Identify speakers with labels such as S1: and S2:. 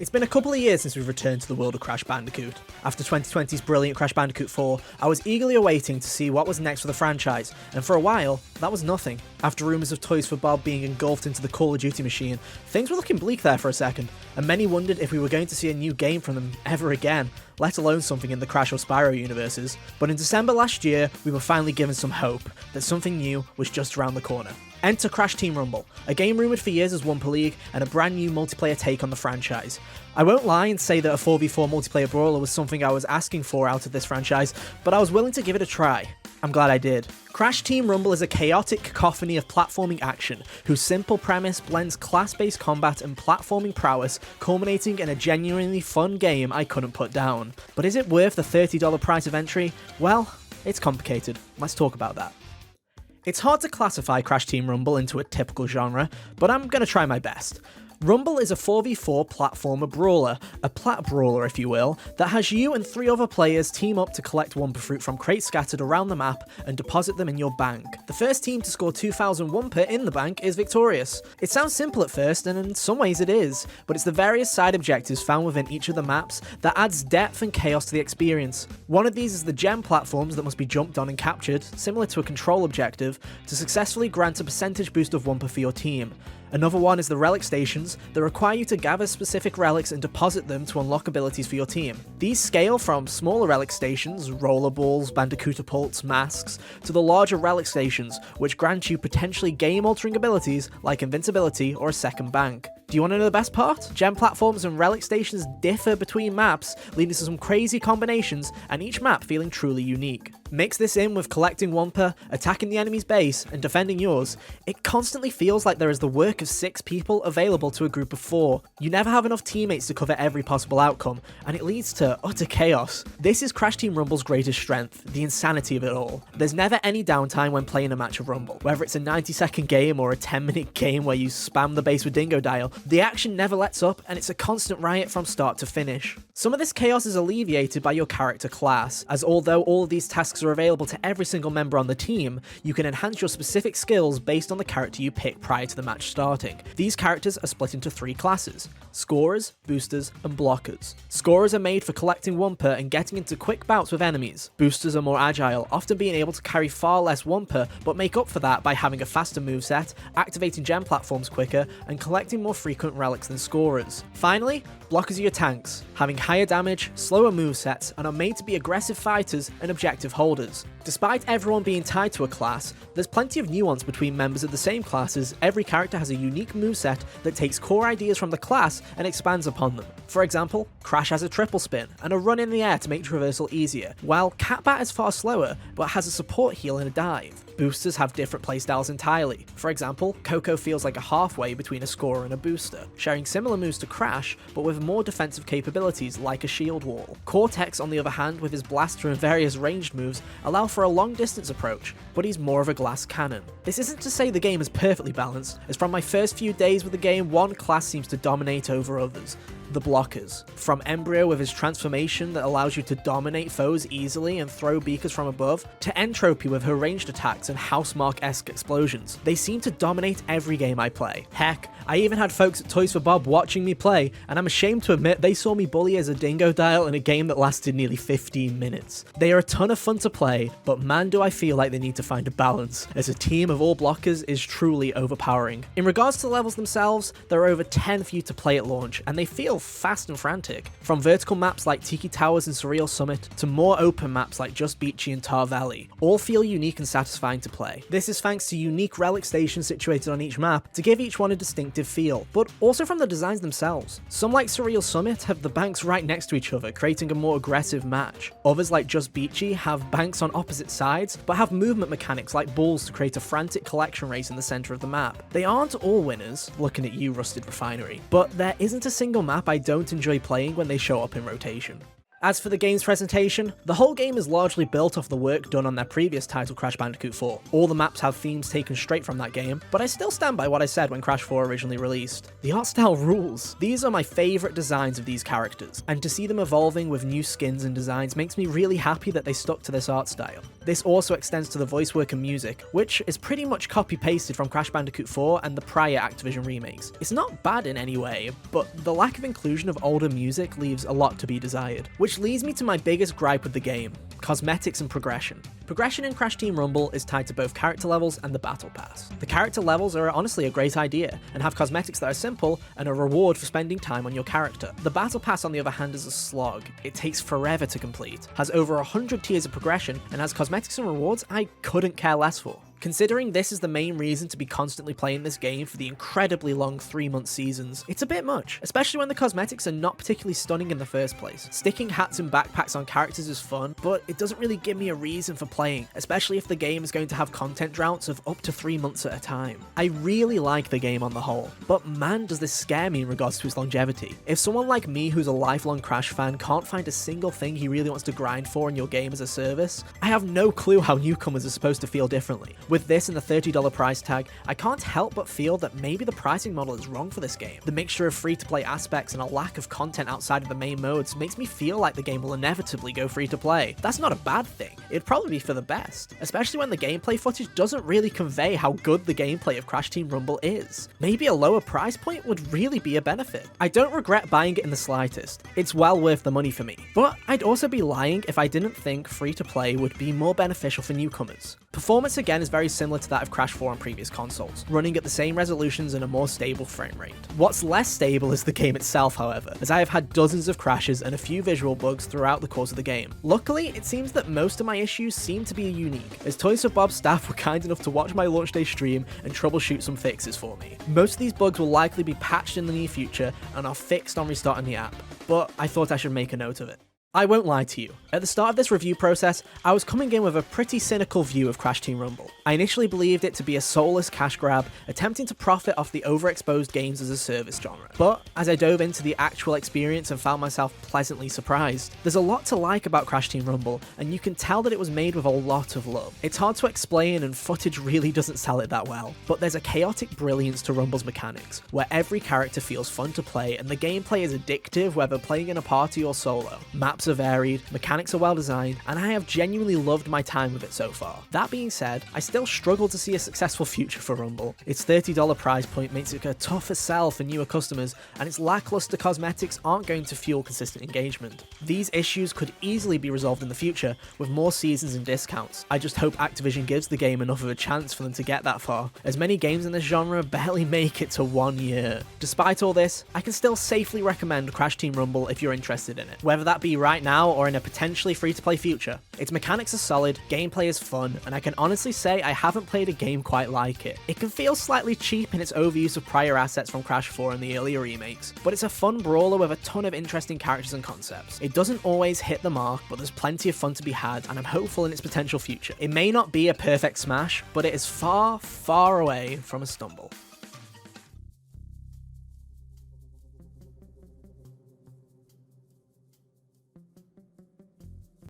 S1: It's been a couple of years since we've returned to the world of Crash Bandicoot. After 2020's brilliant Crash Bandicoot 4, I was eagerly awaiting to see what was next for the franchise, and for a while, that was nothing. After rumours of Toys for Bob being engulfed into the Call of Duty machine, things were looking bleak there for a second, and many wondered if we were going to see a new game from them ever again, let alone something in the Crash or Spyro universes. But in December last year, we were finally given some hope that something new was just around the corner. Enter Crash Team Rumble, a game rumoured for years as Wumpa League and a brand new multiplayer take on the franchise. I won't lie and say that a 4v4 multiplayer brawler was something I was asking for out of this franchise, but I was willing to give it a try. I'm glad I did. Crash Team Rumble is a chaotic cacophony of platforming action, whose simple premise blends class-based combat and platforming prowess, culminating in a genuinely fun game I couldn't put down. But is it worth the $30 price of entry? Well, it's complicated. Let's talk about that. It's hard to classify Crash Team Rumble into a typical genre, but I'm gonna try my best. Rumble is a 4v4 platformer brawler, a plat brawler if you will, that has you and 3 other players team up to collect Wumpa Fruit from crates scattered around the map and deposit them in your bank. The first team to score 2,000 Wumpa in the bank is victorious. It sounds simple at first, and in some ways it is, but it's the various side objectives found within each of the maps that adds depth and chaos to the experience. One of these is the gem platforms that must be jumped on and captured, similar to a control objective, to successfully grant a percentage boost of Wumpa for your team. Another one is the relic stations that require you to gather specific relics and deposit them to unlock abilities for your team. These scale from smaller relic stations, rollerballs, bandicootapults, masks, to the larger relic stations, which grant you potentially game-altering abilities like invincibility or a second bank. Do you want to know the best part? Gem platforms and relic stations differ between maps, leading to some crazy combinations, and each map feeling truly unique. Mix this in with collecting Wumpa, attacking the enemy's base, and defending yours. It constantly feels like there is the work of 6 people available to a group of 4. You never have enough teammates to cover every possible outcome, and it leads to utter chaos. This is Crash Team Rumble's greatest strength, the insanity of it all. There's never any downtime when playing a match of Rumble. Whether it's a 90-second game or a 10-minute game where you spam the base with Dingo Dial, the action never lets up, and it's a constant riot from start to finish. Some of this chaos is alleviated by your character class, as although all of these tasks are available to every single member on the team, you can enhance your specific skills based on the character you pick prior to the match starting. These characters are split into 3 classes: scorers, boosters, and blockers. Scorers are made for collecting Wumpa and getting into quick bouts with enemies. Boosters are more agile, often being able to carry far less Wumpa, but make up for that by having a faster moveset, activating gem platforms quicker, and collecting more frequent relics than scorers. Finally, blockers are your tanks, having higher damage, slower movesets, and are made to be aggressive fighters and objective holders. Despite everyone being tied to a class, there's plenty of nuance between members of the same classes. Every character has a unique moveset that takes core ideas from the class and expands upon them. For example, Crash has a triple spin and a run in the air to make traversal easier, while Catbat is far slower but has a support heal and a dive. Boosters have different playstyles entirely. For example, Coco feels like a halfway between a scorer and a booster, sharing similar moves to Crash but with more defensive capabilities like a shield wall. Cortex, on the other hand, with his blaster and various ranged moves, allow for a long distance approach, but he's more of a glass cannon. This isn't to say the game is perfectly balanced, as from my first few days with the game, one class seems to dominate over others: the blockers. From Embryo with his transformation that allows you to dominate foes easily and throw beakers from above, to Entropy with her ranged attacks and Housemarque-esque explosions. They seem to dominate every game I play. Heck, I even had folks at Toys for Bob watching me play, and I'm ashamed to admit they saw me bully as a Dingo Dial in a game that lasted nearly 15 minutes. They are a ton of fun to play, but man do I feel like they need to find a balance, as a team of all blockers is truly overpowering. In regards to the levels themselves, there are over 10 for you to play at launch, and they feel fast and frantic. From vertical maps like Tiki Towers and Surreal Summit, to more open maps like Just Beachy and Tar Valley, all feel unique and satisfying to play. This is thanks to unique relic stations situated on each map to give each one a distinctive feel, but also from the designs themselves. Some like Surreal Summit have the banks right next to each other, creating a more aggressive match. Others like Just Beachy have banks on opposite sides, but have movement mechanics like balls to create a frantic collection race in the center of the map. They aren't all winners, looking at you Rusted Refinery, but there isn't a single map I don't enjoy playing when they show up in rotation. As for the game's presentation, the whole game is largely built off the work done on their previous title, Crash Bandicoot 4. All the maps have themes taken straight from that game, but I still stand by what I said when Crash 4 originally released. The art style rules. These are my favourite designs of these characters, and to see them evolving with new skins and designs makes me really happy that they stuck to this art style. This also extends to the voice work and music, which is pretty much copy-pasted from Crash Bandicoot 4 and the prior Activision remakes. It's not bad in any way, but the lack of inclusion of older music leaves a lot to be desired. Which leads me to my biggest gripe with the game: cosmetics and progression. Progression in Crash Team Rumble is tied to both character levels and the battle pass. The character levels are honestly a great idea, and have cosmetics that are simple and a reward for spending time on your character. The battle pass, on the other hand, is a slog. It takes forever to complete, has over 100 tiers of progression, and has cosmetics and rewards I couldn't care less for. Considering this is the main reason to be constantly playing this game for the incredibly long 3-month seasons, it's a bit much, especially when the cosmetics are not particularly stunning in the first place. Sticking hats and backpacks on characters is fun, but it doesn't really give me a reason for playing, especially if the game is going to have content droughts of up to 3 months at a time. I really like the game on the whole, but man does this scare me in regards to its longevity. If someone like me who's a lifelong Crash fan can't find a single thing he really wants to grind for in your game as a service, I have no clue how newcomers are supposed to feel differently. With this and the $30 price tag, I can't help but feel that maybe the pricing model is wrong for this game. The mixture of free-to-play aspects and a lack of content outside of the main modes makes me feel like the game will inevitably go free-to-play. That's not a bad thing. It'd probably be for the best, especially when the gameplay footage doesn't really convey how good the gameplay of Crash Team Rumble is. Maybe a lower price point would really be a benefit. I don't regret buying it in the slightest. It's well worth the money for me. But I'd also be lying if I didn't think free-to-play would be more beneficial for newcomers. Performance again is very similar to that of Crash 4 on previous consoles, running at the same resolutions and a more stable frame rate. What's less stable is the game itself, however, as I have had dozens of crashes and a few visual bugs throughout the course of the game. Luckily, it seems that most of my issues seem to be unique, as Toys for Bob staff were kind enough to watch my launch day stream and troubleshoot some fixes for me. Most of these bugs will likely be patched in the near future and are fixed on restarting the app, but I thought I should make a note of it. I won't lie to you, at the start of this review process, I was coming in with a pretty cynical view of Crash Team Rumble. I initially believed it to be a soulless cash grab, attempting to profit off the overexposed games as a service genre. But as I dove into the actual experience and found myself pleasantly surprised, there's a lot to like about Crash Team Rumble, and you can tell that it was made with a lot of love. It's hard to explain and footage really doesn't sell it that well, but there's a chaotic brilliance to Rumble's mechanics, where every character feels fun to play and the gameplay is addictive whether playing in a party or solo. Maps are varied, mechanics are well designed, and I have genuinely loved my time with it so far. That being said, I still struggle to see a successful future for Rumble. Its $30 price point makes it a tougher sell for newer customers, and its lackluster cosmetics aren't going to fuel consistent engagement. These issues could easily be resolved in the future with more seasons and discounts. I just hope Activision gives the game enough of a chance for them to get that far, as many games in this genre barely make it to 1 year. Despite all this, I can still safely recommend Crash Team Rumble if you're interested in it, whether that be right now or in a potentially free-to-play future. Its mechanics are solid, gameplay is fun, and I can honestly say I haven't played a game quite like it. It can feel slightly cheap in its overuse of prior assets from Crash 4 and the earlier remakes, but it's a fun brawler with a ton of interesting characters and concepts. It doesn't always hit the mark, but there's plenty of fun to be had, and I'm hopeful in its potential future. It may not be a perfect smash, but it is far, far away from a stumble.